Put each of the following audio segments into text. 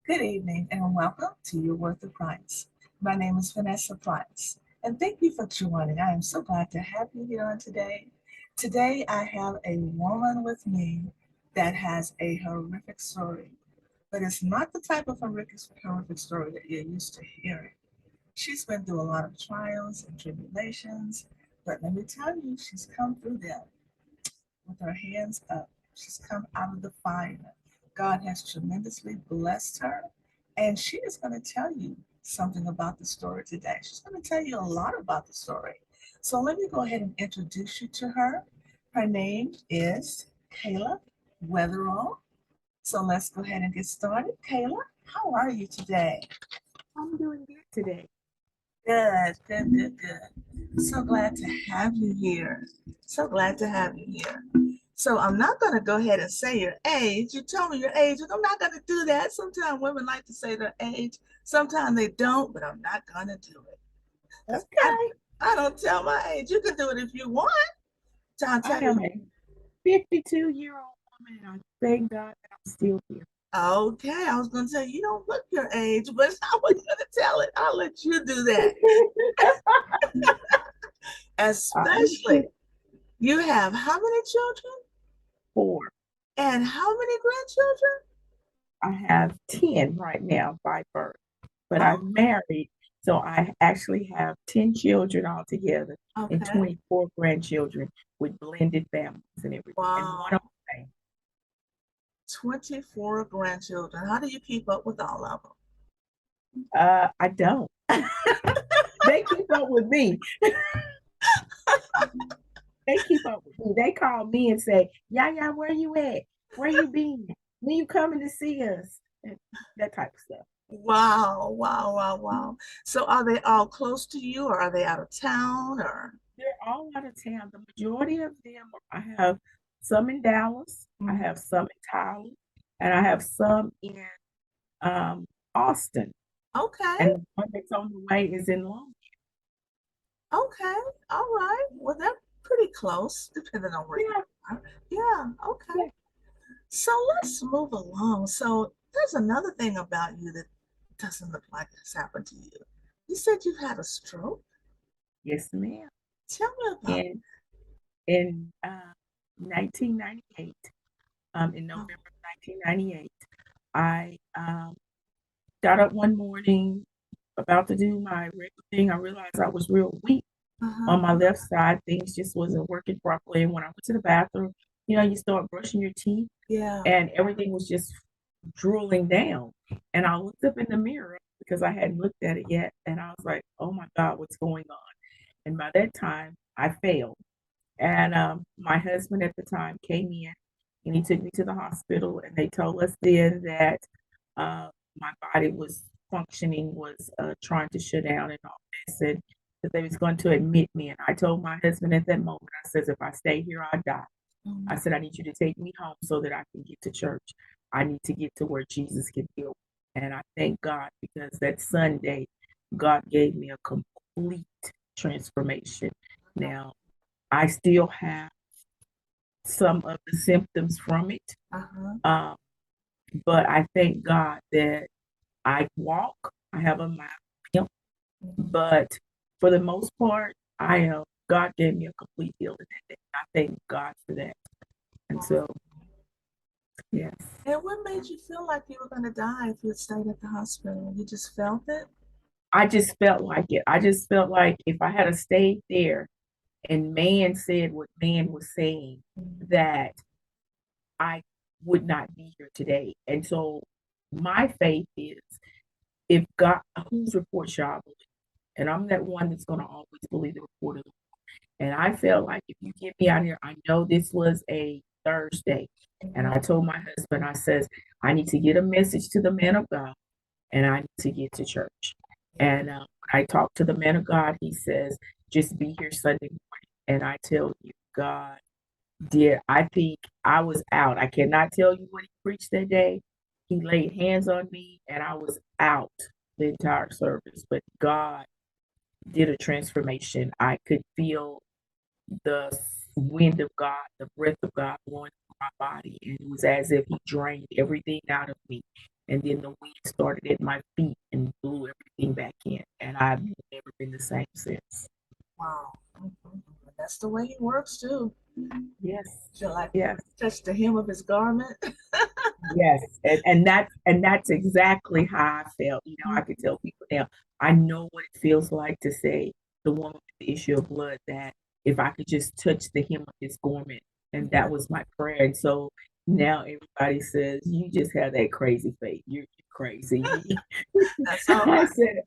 Good evening and welcome to Your Worth of Price. My name is Vanessa Price and thank you for joining. I am so glad to have you here on today. Today I have a woman with me that has a horrific story, but it's not the type of horrific story that you're used to hearing. She's been through a lot of trials and tribulations, but let me tell you, she's come through them with her hands up. She's come out of the fire. God has tremendously blessed her, and she is going to tell you something about the story today. She's going to tell you a lot about the story. So let me go ahead and introduce you to her. Her name is Kayla Weatherall. So let's go ahead and get started. Kayla, how are you today? I'm doing good today. Good, good, good, good. So glad to have you here. So glad to have you here. So I'm not going to go ahead and say your age. You told me your age, and I'm not going to do that. Sometimes women like to say their age. Sometimes they don't, but I'm not going to do it. Because Okay. I don't tell my age. You can do it if you want. So I'll I tell am you. a 52-year-old woman, and I thank God that I'm still here. Okay, I was going to tell you, you don't look your age, but I was going to tell it. I'll let you do that. I'm Especially, you have how many children? 4. And how many grandchildren? I have 10 right now by birth, but Oh, I'm married, so I actually have 10 children altogether and okay. 24 grandchildren with blended families and everything, and one Wow. on the way. 24 grandchildren. How do you keep up with all of them? I don't. They keep up with me. They keep up with me. They call me and say, "Yaya, where you at? Where you been? When you coming to see us?" And that type of stuff. Wow, wow, wow, wow. So are they all close to you or are they out of town or? They're all out of town. The majority of them, I have some in Dallas, I Mhm. have some in Tyler, and I have some in um, Austin. Okay, And the one that's on the way is in Long. okay, all right. Well, they're pretty close, depending on where you Yeah, are. Yeah, okay. yeah. So let's move along. So there's another thing about you that doesn't look like it's happened to you. You said you've had a stroke. Yes, ma'am. Tell me about In in 1998, in that. November of 1998, I got up one morning about to do my regular thing. I realized I was real weak Uh-huh. on my left side. Things just wasn't working properly. And when I went to the bathroom, you start brushing your teeth Yeah. and everything was just drooling down. And I looked up in the mirror because I hadn't looked at it yet. And I was like, oh my God, what's going on? And by that time, I failed. And my husband at the time came in and he took me to the hospital. And they told us then that my body was functioning, was trying to shut down and all this. And that they was going to admit me. And I told my husband at that moment, I says, if I stay here, I'll die. I Mhm. said, I need you to take me home so that I can get to church. I need to get to where Jesus can heal. And I thank God because that Sunday, God gave me a complete transformation. Now, I still have some of the symptoms from it, Uh-huh. um, but I thank God that I walk. I have a mild limp, Mhm. but for the most part, I am. God gave me a complete healing that day. I thank God for that. And Wow. so, yes. And what made you feel like you were going to die if you had stayed at the hospital? You just felt it? I just felt like it. I just felt like if I had stayed there and man said what man was saying, Mhm. that I would not be here today. And so my faith is if God, whose report shall I believe? And I'm that one that's going to always believe the report of the Lord. And I felt like if you get me out here, I know this was a Thursday. And I Mhm. told my husband, I says, I need to get a message to the man of God and I need to get to church. And when I talked to the man of God, he says, just be here Sunday morning. And I tell you, God did. I think I was out. I cannot tell you what he preached that day. He laid hands on me and I was out the entire service. But God did a transformation. I could feel the wind of God, the breath of God blowing through my body. And it was as if he drained everything out of me. and then the wind started at my feet and blew everything back in, and I've never been the same since. Wow. Mhm. That's the way he works too. Yes, Feel like yes, touch the hem of his garment. yes, and that's exactly how I felt. I could tell people now. I know what it feels like to say the woman with the issue of blood that if I could just touch the hem of his garment, and that was my prayer. And so now everybody says you just have that crazy faith. You're crazy. That's all I right. said,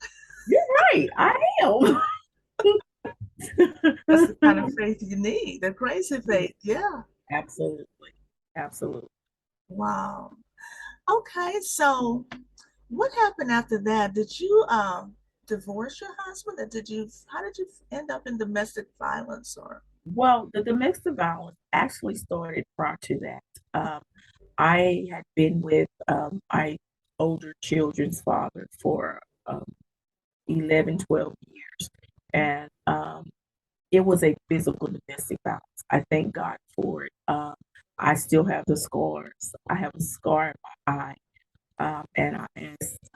you're right. I am. That's the kind of faith you need. The crazy faith. Yeah. Absolutely. Absolutely. Wow. Okay. So what happened after that? Did you divorce your husband, or how did you end up in domestic violence or Well, the domestic violence actually started prior to that. I had been with my older children's father for 11, 12 years. And it was a physical domestic violence. I thank God for it. I still have the scars. I have a scar in my eye. And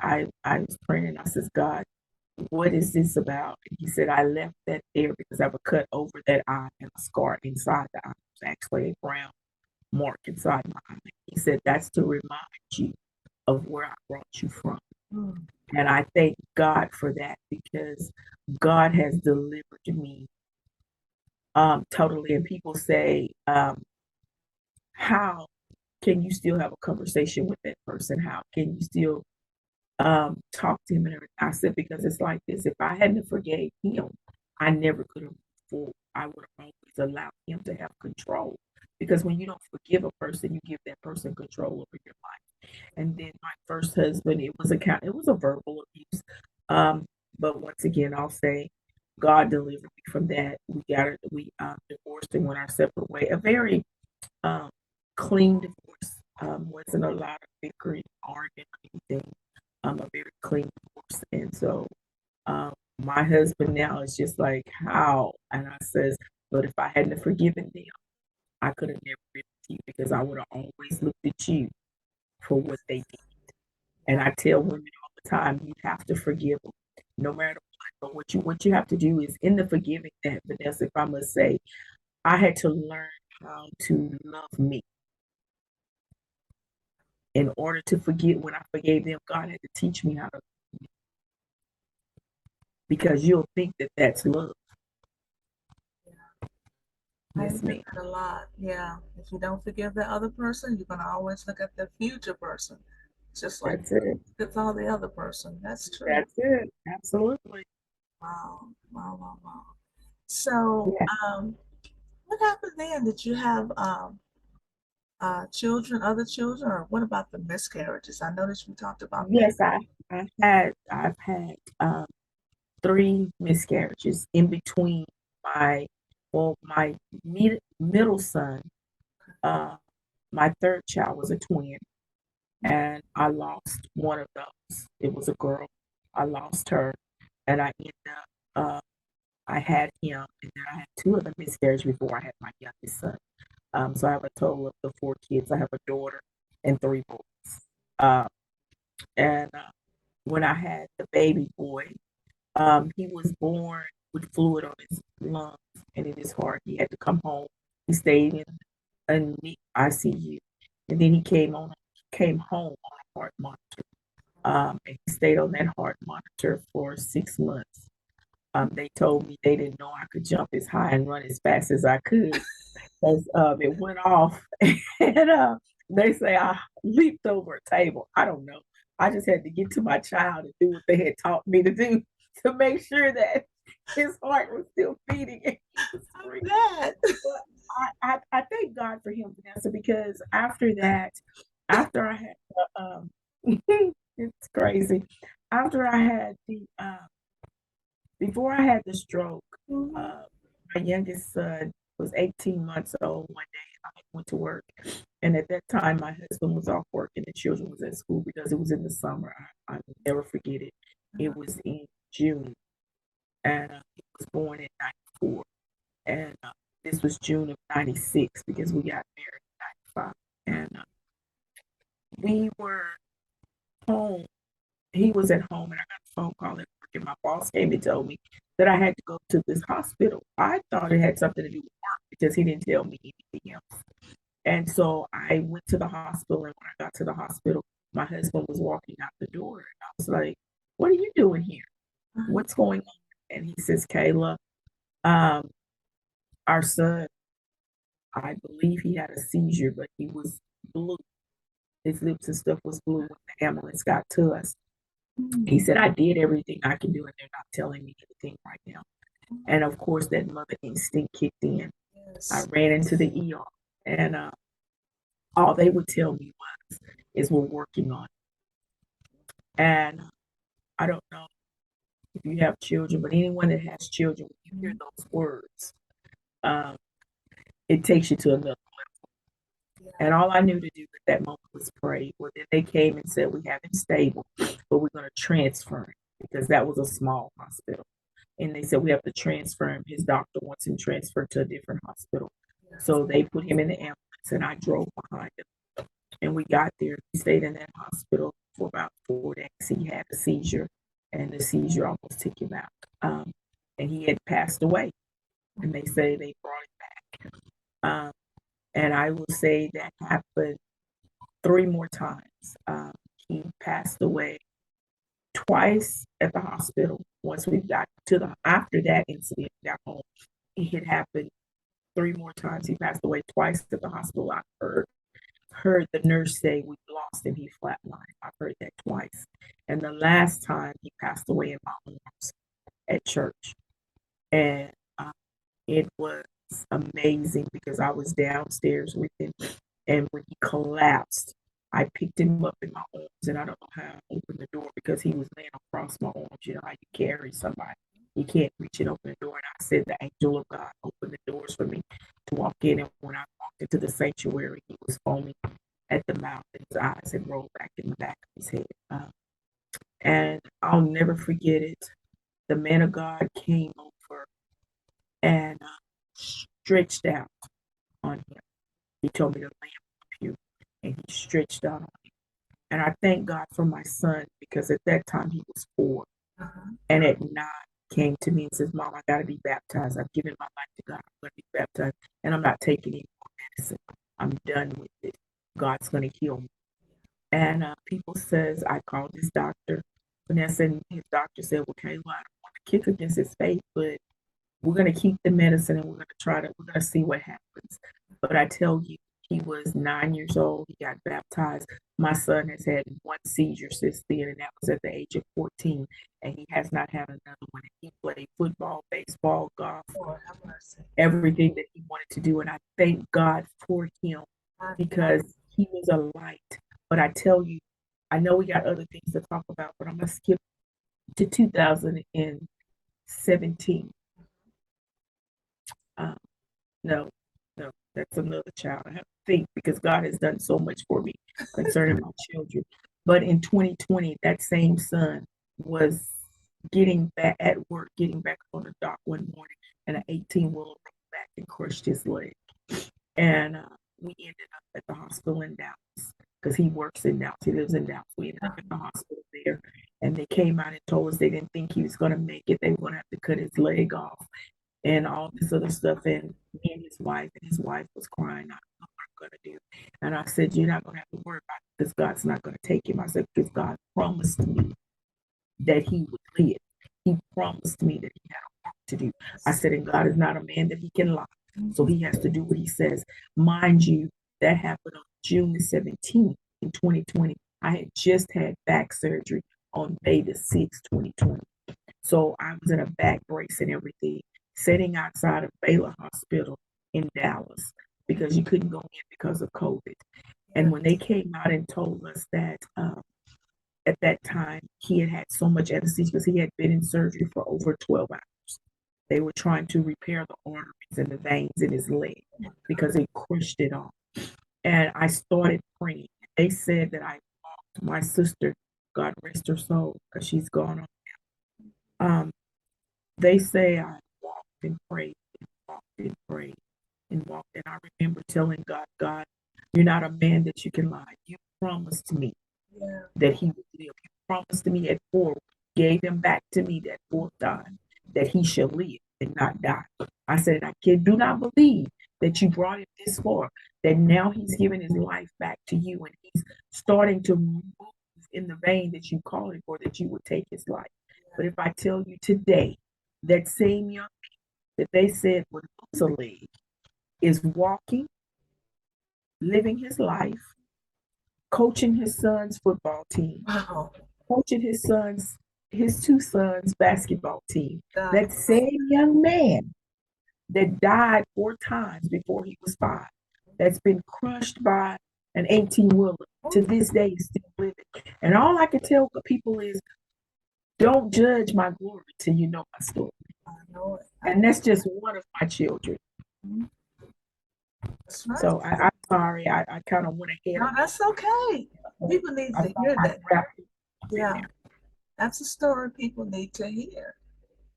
I was praying and I said, God, what is this about? And he said, I left that there because I have a cut over that eye and a scar inside the eye. It's actually a brown mark inside my eye. He said, that's to remind you of where I brought you from. mm, And I thank God for that because God has delivered me totally. And people say, how can you still have a conversation with that person? How can you still talk to him and everything? I said, because it's like this. If I hadn't forgave him, I never could have moved forward. I would have always allowed him to have control. Because when you don't forgive a person, you give that person control over your life. And then my first husband, it was a verbal abuse. Um, but once again, I'll say God delivered me from that. We divorced and went our separate way. A very um, clean divorce. Wasn't a lot of bickering, arguing, or anything. A very clean divorce. And so my husband now is just like, how? And I says, but if I hadn't forgiven them, I could have never been with you because I would have always looked at you for what they did. And yeah. I tell women all the time, you have to forgive them, no matter what. But what you have to do is in the forgiving that, Vanessa, if I must say, I had to learn how to love me in order to forget. When I forgave them, God had to teach me how to, because you'll think that that's love. I Yes, hear ma'am. that a lot. Yeah. If you don't forgive the other person, you're gonna always look at the future person. Just like That's it. it's all the other person. That's true. That's it. Absolutely. Wow. Wow, wow, wow. So, Yeah. what happened then? Did you have children, other children, or what about the miscarriages? I noticed we talked about that. Yes, I've had three miscarriages in between my middle son. Uh, my third child was a twin, and I lost one of those. It was a girl. I lost her, and I ended up. I had him, and then I had two other miscarriages before I had my youngest son. So I have a total of the four kids. I have a daughter and three boys. Uh, and when I had the baby boy, he was born with fluid on his lungs and in his heart. He had to come home. He stayed in the ICU, and then he came home on a heart monitor. And he stayed on that heart monitor for 6 months. They told me they didn't know I could jump as high and run as fast as I could because it went off, and they say I leaped over a table. I don't know. I just had to get to my child and do what they had taught me to do to make sure that his heart was still beating and he was I breathing. bet. But I thank God for him, Vanessa, because after that, after I had it's crazy. After I had before I had the stroke, Mhm. uh, my youngest son was 18 months old one day. I went to work, and at that time, my husband was off work and the children was at school because it was in the summer. I will never forget it. It was in June, and he was born in '94, and this was June of '96 because we got married in '95, and we were home, he was at home and I got a phone call at work and my boss came and told me that I had to go to this hospital. I thought it had something to do with work because he didn't tell me anything else. And so I went to the hospital, and when I got to the hospital, my husband was walking out the door. And I was like, "What are you doing here? What's going on?" And he says, "Kayla, um, our son, I believe he had a seizure, but he was blue. His lips and stuff was blue when the ambulance got to us." He said, "I did everything I can do, and they're not telling me anything right now." And of course, that mother instinct kicked in. I Yes. ran into the ER, and all they would tell me was, "Is we're working on it." And I don't know if you have children, but anyone that has children, when you hear those words, um, it takes you to another level. And all I knew to do at that moment was pray. Well, then they came and said, "We have him stable, but we're going to transfer him," because that was a small hospital. And they said, "We have to transfer him. His doctor wants him transferred to a different hospital." So they put him in the ambulance, and I drove behind him. And we got there. He stayed in that hospital for about 4 days. He had a seizure, and the seizure almost took him out. And he had passed away. And they say they brought him back. And I will say that happened 3 more times. He passed away twice at the hospital. Once we got to the after that incident, got home, it had happened 3 more times. He passed away twice at the hospital. I heard the nurse say we lost him. He flatlined. I've heard that twice. And the last time he passed away in my arms at church, and uh, it was amazing because I was downstairs with him, and when he collapsed, I picked him up in my arms, and I don't know how I opened the door because he was laying across my arms. You know how you carry somebody, you can't reach and open the door. And I said, "The angel of God opened the doors for me to walk in." And when I walked into the sanctuary, he was foaming at the mouth, and his eyes had rolled back in the back of his head. And I'll never forget it. The man of God came over and stretched out on him. He told me to lay on the pew, and he stretched out on him. And I thank God for my son because at that time he was 4. And at 9, came to me and says, "Mom, I got to be baptized. I've given my life to God. I'm going to be baptized. And I'm not taking any more medicine. I'm done with it. God's going to heal me." And people says, I called this doctor, Vanessa, and his doctor said, "Well, Kayla, I don't want to kick against his faith, but we're going to keep the medicine and we're going to see what happens." But I tell you, he was 9 years old. He got baptized. My son has had one seizure since then, and that was at the age of 14. And he has not had another one. He played football, baseball, golf, everything that he wanted to do. And I thank God for him because he was a light. But I tell you, I know we got other things to talk about, but I'm going to skip to 2017. Um, no, no, that's another child. I have to think because God has done so much for me concerning my children. But in 2020, that same son was getting back at work, getting back on the dock one morning, and an 18-wheeler rolled back and crushed his leg. And we ended up at the hospital in Dallas because he works in Dallas. He lives in Dallas. We ended up at the hospital there, and they came out and told us they didn't think he was going to make it. They were going to have to cut his leg off and all this other stuff. And me and his wife was crying. I don't know what I'm going to do. And I said, "You're not going to have to worry about it because God's not going to take him." I said, "Because God promised me that he would live. He promised me that he had a work to do." I said, "And God is not a man that he can lie. So he has to do what he says." Mind you, that happened on June the 17th in 2020. I had just had back surgery on May the 6th, 2020. So I was in a back brace and everything, sitting outside of Baylor Hospital in Dallas because you couldn't go in because of COVID. And when they came out and told us that at that time he had had so much anesthesia because he had been in surgery for over 12 hours. They were trying to repair the arteries and the veins in his leg because it crushed it off. And I started praying. They said that I walked my sister, God rest her soul, because she's gone on. Um, they say I walked and prayed and walked and prayed and walked. And I remember telling God, "God, you're not a man that you can lie. You promised me Yeah. that he would live. He promised to me at 4, gave him back to me that fourth time, that he shall live and not die. I said, I do not believe that you brought him this far, that now he's giving his life back to you and he's starting to move in the vein that you called him for, that you would take his life. But if I tell you today, that same young man that they said would lose a leg is walking, living his life, coaching his son's football team, Wow. coaching his two sons basketball team. God. That same young man that died 4 times before he was 5, that's been crushed by an 18-wheeler, to this day is still living. And all I can tell people is, don't judge my glory till you know my story. I know it. And that's just one of my children. That's right. So I'm sorry, I kind of went ahead. No, that's okay. People need to hear that. Yeah. That's a story people need to hear.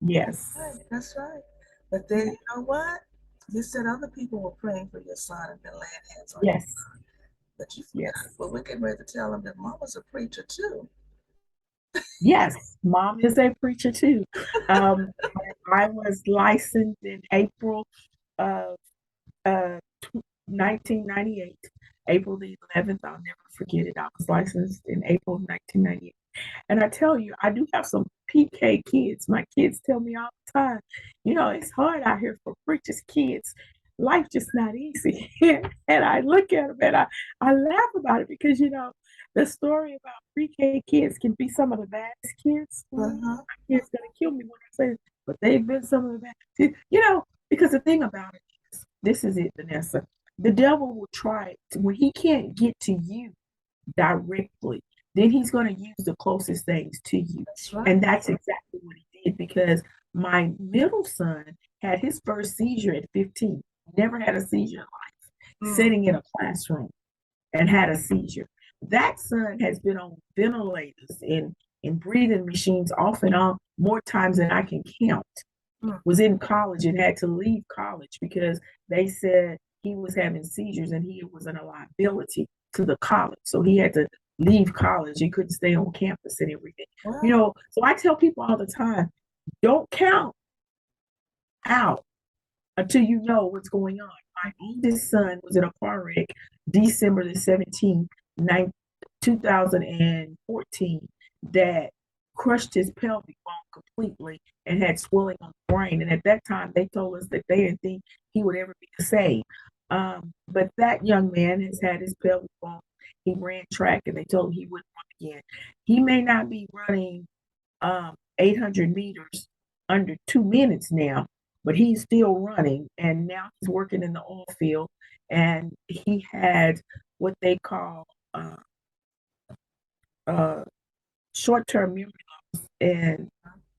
Yes. That's right. But then, you know what? You said other people were praying for your son and been laying hands on Yes. you. But you Yes. Well, we're getting ready to tell them that mom was a preacher too. Yes, mom is a preacher too. I was licensed in April of 1998, April the 11th. I'll never forget it. I was licensed in April of 1998. And I tell you, I do have some PK kids. My kids tell me all the time, it's hard out here for preachers' kids. Life just not easy. And I look at them and I laugh about it because, the story about pre-K kids can be some of the baddest kids. My kids gonna kill me when I say, but they've been some of the best. Because the thing about it is, this is it, Vanessa. The devil will try it when he can't get to you directly. Then he's going to use the closest things to you. That's right. And that's exactly what he did, because my middle son had his first seizure at 15. Never had a seizure in life. Sitting in a classroom and had a seizure. That son has been on ventilators and breathing machines off and on more times than I can count. Was in college and had to leave college because they said he was having seizures and he was a liability to the college. So he had to leave college. He couldn't stay on campus and everything. Wow. So I tell people all the time, don't count out until you know what's going on. My oldest son was in a car wreck December the 17th, 2014, that crushed his pelvic bone completely and had swelling on the brain. And at that time, they told us that they didn't think he would ever be the same. But that young man has had his pelvic bone. He ran track and they told him he wouldn't run again. He may not be running 800 meters under 2 minutes now, but he's still running. And now he's working in the oil field. And he had what they call short-term memory loss, and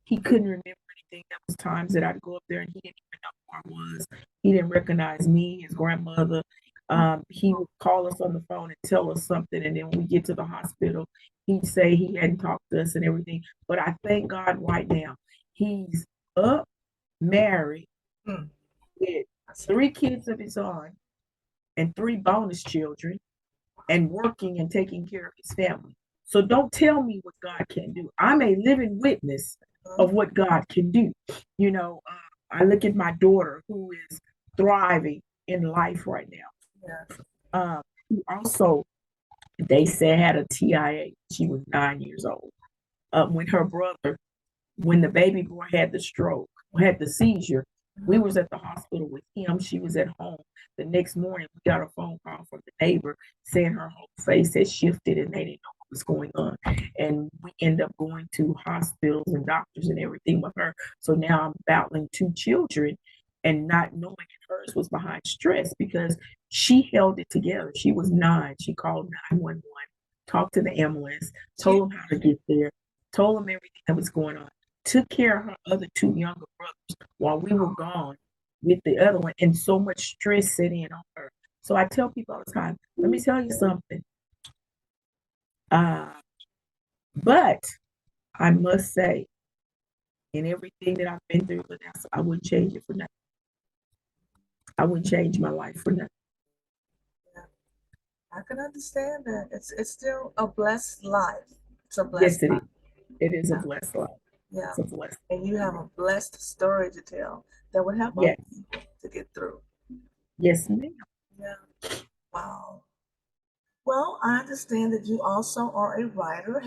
he couldn't remember anything. There was times that I'd go up there and he didn't even know who I was. He didn't recognize me, his grandmother. He would call us on the phone and tell us something, and then when we get to the hospital, he'd say he hadn't talked to us and everything. But I thank God right now, he's up, married, with 3 kids of his own and 3 bonus children, and working and taking care of his family. So don't tell me what God can do. I'm a living witness of what God can do. I look at my daughter who is thriving in life right now. Who also, they said, had a TIA. She was 9 years old. When the baby boy had the stroke, had the seizure, we was at the hospital with him. She was at home. The next morning, we got a phone call from the neighbor saying her whole face had shifted and they didn't know what was going on. And we end up going to hospitals and doctors and everything with her. So now I'm battling 2 children and not knowing if hers was behind stress, because she held it together. She was 9. She called 911, talked to the ambulance, told them how to get there, told them everything that was going on, took care of her other 2 younger brothers while we were gone with the other one, and so much stress set in on her. So I tell people all the time, let me tell you something. But I must say, in everything that I've been through, Vanessa, I wouldn't change it for nothing. I wouldn't change my life for nothing. I can understand that. It's still a blessed life. It's a blessed Yes, it is. life. It is a Yeah, blessed life. yeah. It's a blessed. And you have a blessed story to tell that would help other Yes, people to get through. yes, ma'am. Yeah. Wow. Well, I understand that you also are a writer.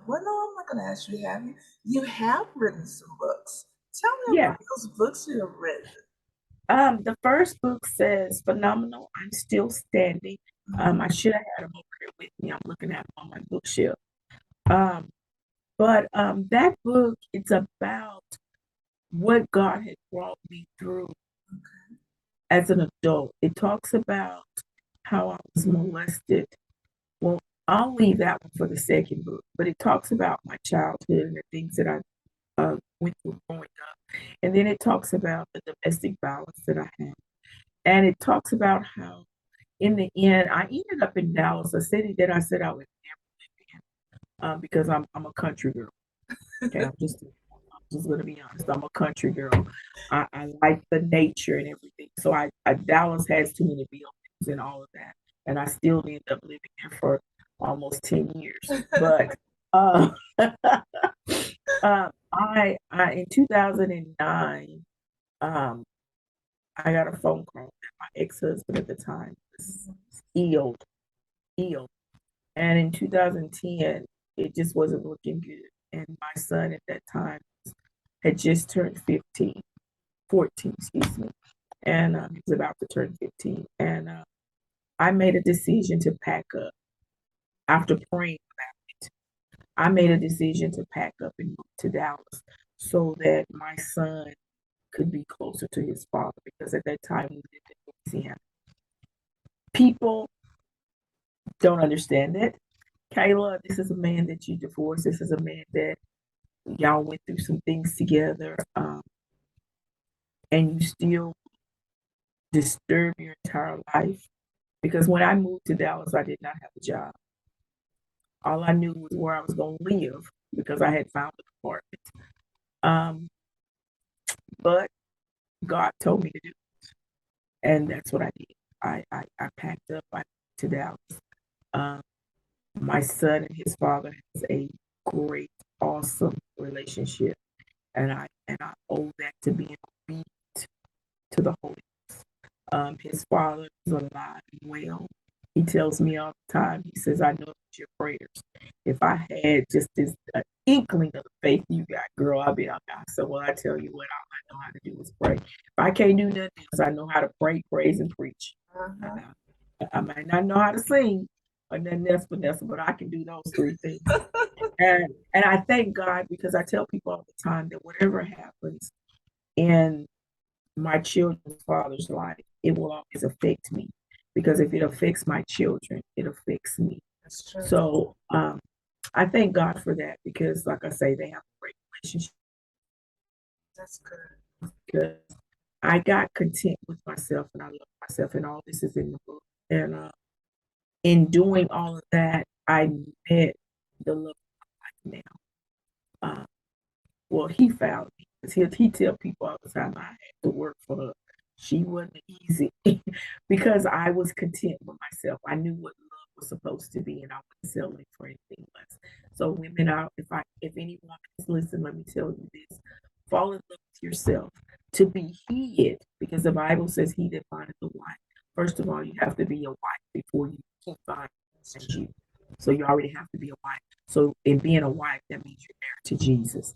Well, no, I'm not going to ask you. Have you? You have written some books. Tell me Yeah. about those books you have written. The first book says phenomenal. I'm still standing. Mhm. I should have had them over here with me. I'm looking at them on my bookshelf. Um, but that book, it's about what God had brought me through as an adult. It talks about how I was molested. Well, I'll leave that one for the second book, but it talks about my childhood and the things that I went through growing up. And then it talks about the domestic violence that I had. And it talks about how, in the end, I ended up in Dallas, a city that I said I would never live in, because I'm a country girl. Okay, I'm just gonna be honest. I'm a country girl. I like the nature and everything. So I Dallas has too many buildings and all of that, and I still ended up living there for almost 10 years. But uh, I in 2009, um, I got a phone call that my ex-husband at the time was healed, healed. And in 2010, it just wasn't looking good. And my son at that time had just turned 15, 14, excuse me. And he was about to turn 15. And I made a decision to pack up after praying about it. I made a decision to pack up and move to Dallas so that my son could be closer to his father because at that time we lived in Louisiana. People don't understand that. Kayla, this is a man that you divorced. This is a man that y'all went through some things together, and you still disturb your entire life. Because when I moved to Dallas, I did not have a job. All I knew was where I was going to live because I had found an apartment. Um, but God told me to do it, and that's what I did. I packed up. I moved to Dallas. Um, my son and his father has a great, awesome relationship, and I owe that to being obedient to the Holy Ghost. His father is alive and well. He tells me all the time. He says, "I know it's your prayers. If I had just this inkling of the faith you got, girl, I'd be out there." So, well, I tell you what, all I know how to do is pray. If I can't do nothing else, I know how to pray, praise, and preach. Uh-huh. I might not know how to sing or nothing else, Vanessa, but I can do those three things. And I thank God because I tell people all the time that whatever happens in my children's father's life, it will always affect me because if it affects my children, it affects me. That's true. So I thank God for that because, like I say, they have a great relationship. That's good. Because I got content with myself and I love myself, and all this is in the book. And in doing all of that, I met the love of my life now. Well, he found me because he tell people all the time I had to work for her. She wasn't easy because I was content with myself. I knew what love was supposed to be, and I wasn't settling for anything less. So, women out, if anyone is listening, let me tell you this: fall in love with yourself to be hid, because the Bible says, "He that findeth a wife." First of all, you have to be a wife before you can find That's true. you. So you already have to be a wife. So in being a wife, that means you're married to Jesus.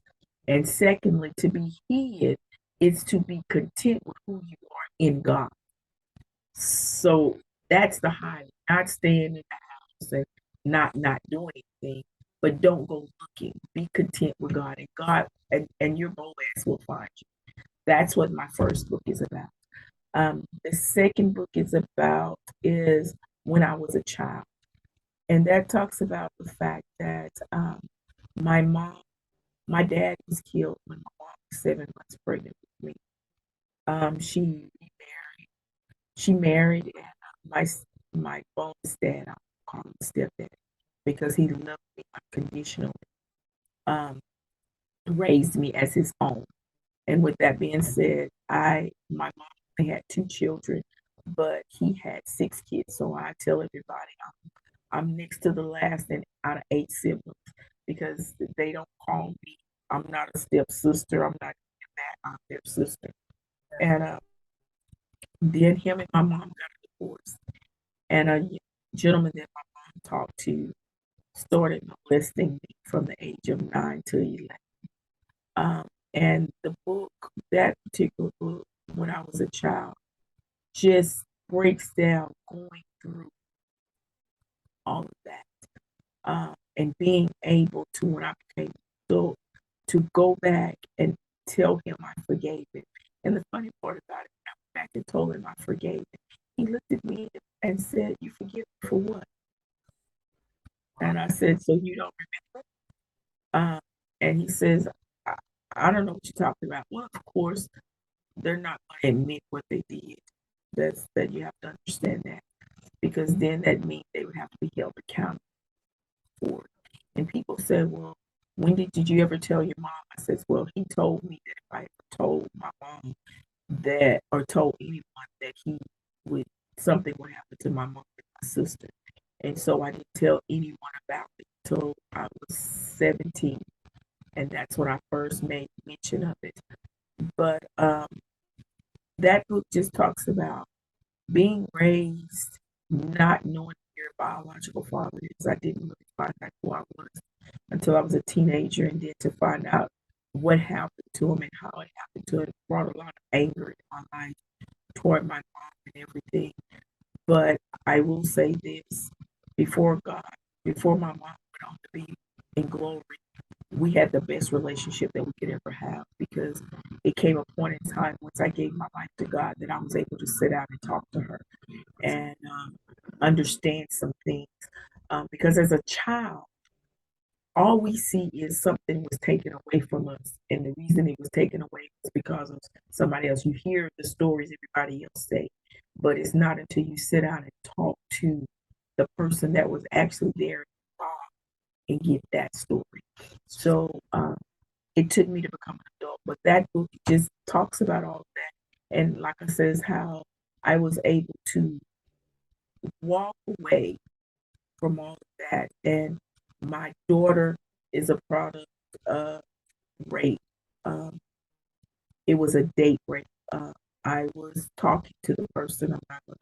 And secondly, to be hid is to be content with who you are in God. So that's the hiding, not staying in the house and not doing anything, but don't go looking. Be content with God, and God and your boaz will find you. That's what my first book is about. The second book is when I was a child, and that talks about the fact that my mom, my dad was killed when my mom was 7 months pregnant with me. She she married and my bonus dad, I call him stepdad, because he loved me unconditionally, um, raised me as his own. And with that being said, my mom had two children but he had 6 kids. So I tell everybody I'm next to the last and out of 8 siblings because they don't call me. I'm not a stepsister. I'm not that. I'm their sister. And then him and my mom got a divorce. And a gentleman that my mom talked to started molesting me from the age of 9 to 11. And the book, that particular book, when I was a child, just breaks down going through all of that and being able to, when I became adult, to go back and tell him I forgave him. And the funny part about it, I went back and told him I forgave him. He looked at me and said, "You forgive me for what?" And I said, "So you don't remember?" And he says, I, "I don't know what you're talking about." Well, of course, they're not going to admit what they did. That you have to understand that because then that means they would have to be held accountable for it. And people said, "Well, when did you ever tell your mom?" I said, "Well, he told me that if I ever told my mom that or told anyone that he would something would happen to my mom and my sister." And so I didn't tell anyone about it until I was 17. And that's when I first made mention of it. But that book just talks about being raised not knowing who your biological father is. I didn't really find out who I was until I was a teenager, and then to find out what happened to him and how it happened to him brought a lot of anger in my life toward my mom and everything. But I will say this before God, before my mom went on to be in glory, we had the best relationship that we could ever have because it came a point in time once I gave my life to God that I was able to sit down and talk to her and understand some things. Because as a child, all we see is something was taken away from us. And the reason it was taken away was because of somebody else. You hear the stories everybody else say, but it's not until you sit down and talk to the person that was actually there and get that story. So it took me to become an adult, but that book just talks about all of that. And like I says, how I was able to walk away from all of that. And my daughter is a product of rape. Um, it was a date rape. I was talking to the person. I'm not gonna.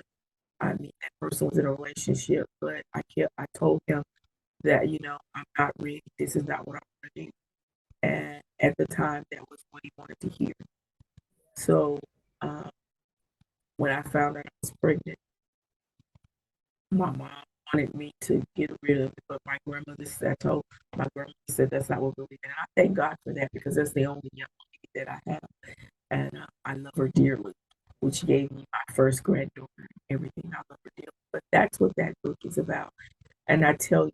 I mean, that person was in a relationship, but I told him that I'm not ready. This is not what I want to do. And at the time, that was what he wanted to hear. So uh, when I found out I was pregnant, my mom wanted me to get rid of it, but my grandmother said, I told my grandmother said that's not what we believe in. And I thank God for that because that's the only young lady that I have, and I love her dearly, which gave me my first granddaughter. Everything I love her dearly, but that's what that book is about. And I tell you,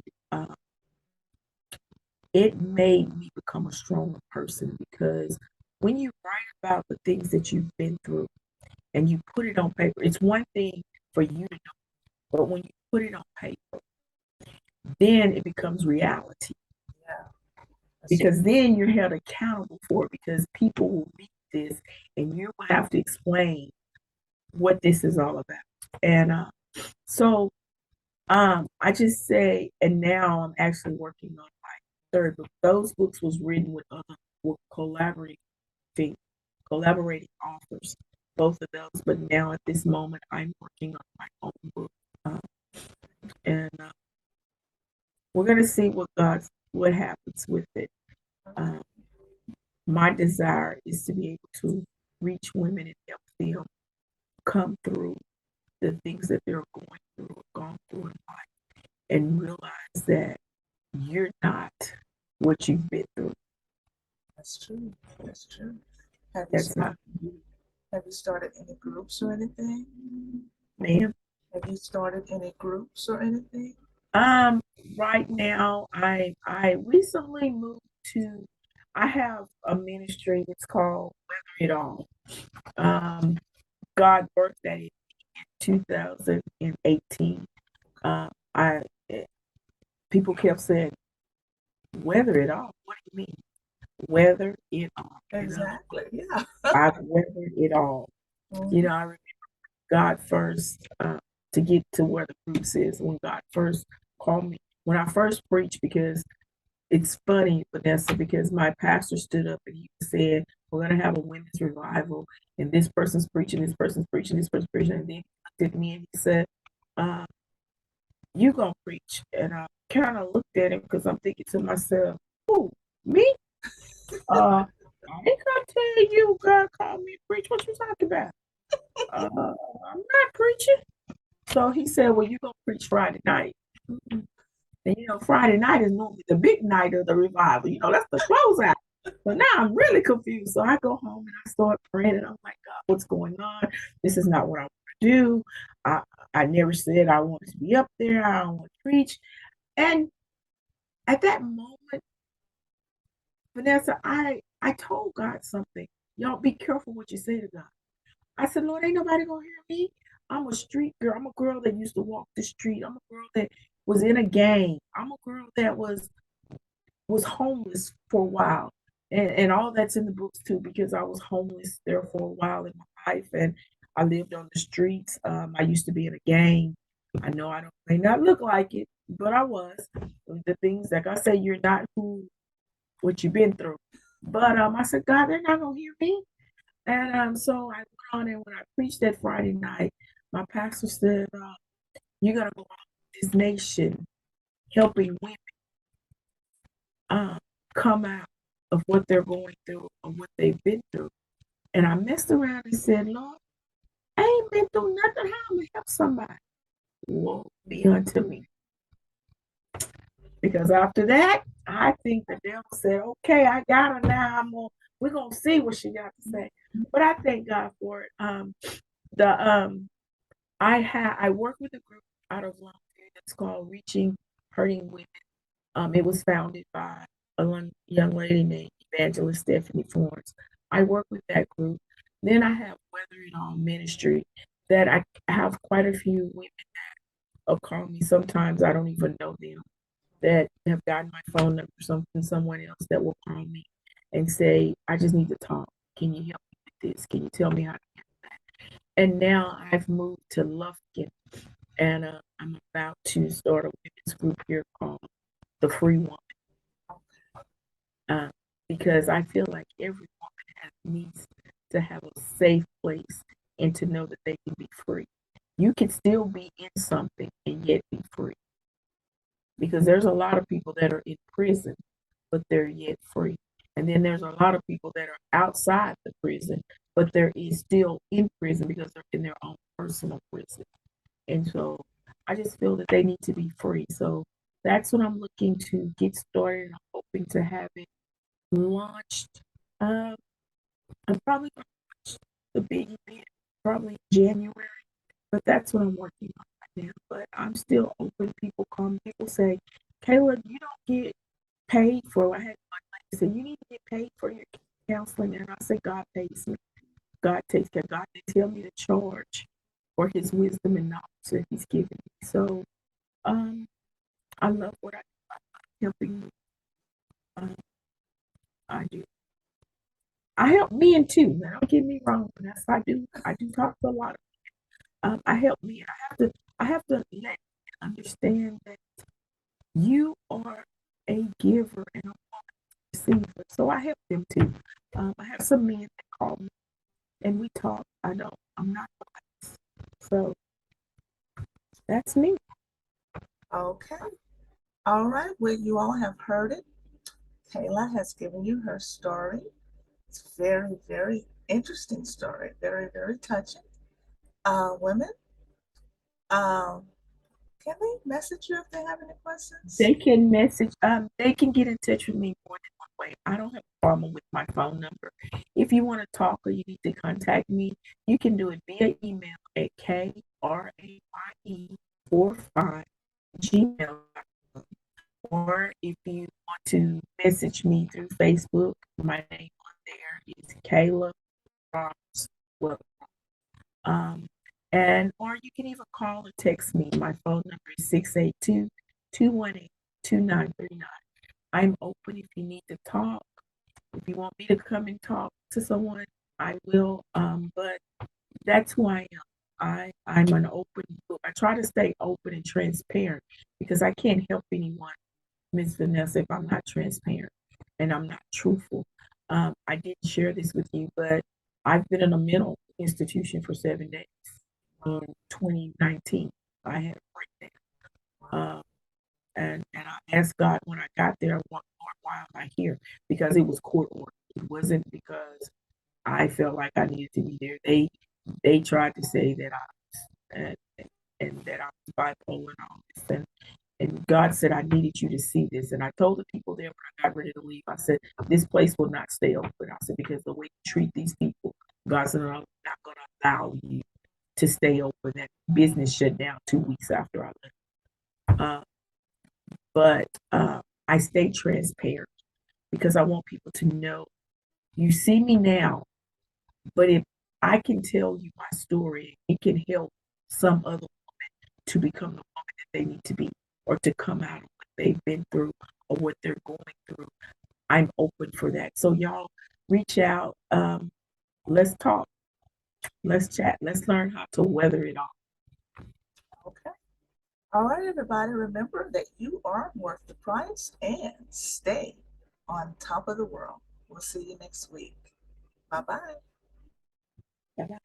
it made me become a stronger person because when you write about the things that you've been through and you put it on paper, it's one thing for you to know, but when you put it on paper, then it becomes reality. Yeah. Because then you're held accountable for it because people will read this and you will have to explain what this is all about. And so I just say, and now I'm actually working on my third book. Those books was written with collaborating authors, both of those. But now at this moment, I'm working on my own book, uh, and we're gonna see what happens with it. Um, my desire is to be able to reach women and help them come through the things that they're going through or gone through in life and realize that you're not what you've been through. That's true. That's true. Have you That's started, not have you started any groups or anything? ma'am. Have you started any groups or anything? Um, right now, I recently moved to. I have a ministry. It's called Weather It All. Um, God worked that in 2018. I people kept saying, "Weather it all." What do you mean? Weather it all. Exactly. Yeah. I've weathered it all. Mhm. I remember God first to get to where the fruits is. When God first called me, when I first preached, because it's funny, Vanessa, because my pastor stood up and he said, "We're going to have a women's revival, and this person's preaching, this person's preaching, this person's preaching." And then he looked at me and he said, uh, "You gonna preach?" And I kind of looked at him because I'm thinking to myself, "Who, me? I ain't gonna tell you God called me to preach. What you talking about? I'm not preaching." So he said, "Well, you gonna preach Friday night." And Friday night is normally the big night of the revival. That's the closeout. So now I'm really confused. So I go home and I start praying, and I'm like, "God, what's going on? This is not what I want to do. I I never said I wanted to be up there. I don't want to preach." And at that moment, Vanessa, I told God something. Y'all be careful what you say to God. I said, "Lord, ain't nobody gonna hear me. I'm a street girl. I'm a girl that used to walk the street. I'm a girl that was in a gang. I'm a girl that was homeless for a while." And all that's in the books too, because I was homeless there for a while in my life, and I lived on the streets. I used to be in a gang. I know I don't may not look like it, but I was. The things like I say, you're not who what you've been through. But I said, "God, they're not gonna hear me." And so I went on, and when I preached that Friday night, my pastor said, "You're gonna go out to this nation helping women uh, come out of what they're going through or what they've been through." And I messed around and said, "Lord, I ain't been through nothing. How am I gonna help somebody?" Woe be unto me. Because after that, I think the devil said, "Okay, I got her now. We're gonna see what she got to say." But I thank God for it. The I work with a group out of Longview that's called Reaching Hurting Women. It was founded by a young lady named Evangelist Stephanie Florence. I work with that group. Then I have Weather It All Ministry that I have quite a few women that will call me. Sometimes I don't even know them that have gotten my phone number from someone else that will call me and say, "I just need to talk. Can you help me with this? Can you tell me how to handle that?" And now I've moved to Lufkin, and I'm about to start a women's group here called The Free Woman, uh, because I feel like every woman needs to have a safe place and to know that they can be free. You can still be in something and yet be free, because there's a lot of people that are in prison, but they're yet free. And then there's a lot of people that are outside the prison, but they're still in prison because they're in their own personal prison. And so I just feel that they need to be free. So that's what I'm looking to get started. I'm hoping to have it launched. Um, I'm probably going to launch the big event probably in January, but that's what I'm working on right now. But I'm still open. People come, people say, "Kayla, you don't get paid for." I had one lady say, "You need to get paid for your counseling." And I said, "God pays me. God takes care. God didn't tell me to charge for his wisdom and knowledge that he's given me." So um, I love what I do. Helping you. Um, I do. I help men too. Now, don't get me wrong. Yes, I do. I do talk to a lot of. I help men. I have to let men understand that you are a giver and a receiver. So I help them too. I have some men that call me and we talk. I don't. I'm not biased. So that's me. Okay. All right. Well, you all have heard it. Kayla has given you her story. It's a very, very interesting story. Very, very touching. Women, um, can they message you if they have any questions? They can message. They can get in touch with me more than one way. I don't have a problem with my phone number. If you want to talk or you need to contact me, you can do it via email at kraye45 gmail. Or if you want to message me through Facebook, my name on there is Kayla Ross. Well, um, and or you can even call or text me. My phone number is 682-218-2939. I'm open if you need to talk. If you want me to come and talk to someone, I will. But that's who I am. I'm an open book. I try to stay open and transparent because I can't help anyone, Miss Vanessa, if I'm not transparent and I'm not truthful. I didn't share this with you, but I've been in a mental institution for 7 days in 2019. I had a breakdown. And I asked God when I got there, why am I here? Because it was court ordered. It wasn't because I felt like I needed to be there. They tried to say that and, and that I was bipolar and all this. And God said, I needed you to see this. And I told the people there when I got ready to leave, I said, this place will not stay open. I said, because the way you treat these people, God said, I'm not going to allow you to stay open. That business shut down 2 weeks after I left. But I stay transparent because I want people to know you see me now, but if I can tell you my story, it can help some other to become the woman that they need to be or to come out of what they've been through or what they're going through. I'm open for that. So y'all reach out. Let's talk. Let's chat. Let's learn how to weather it all. Okay. All right, everybody, remember that you are worth the price and stay on top of the world. We'll see you next week. Bye bye. Bye-bye.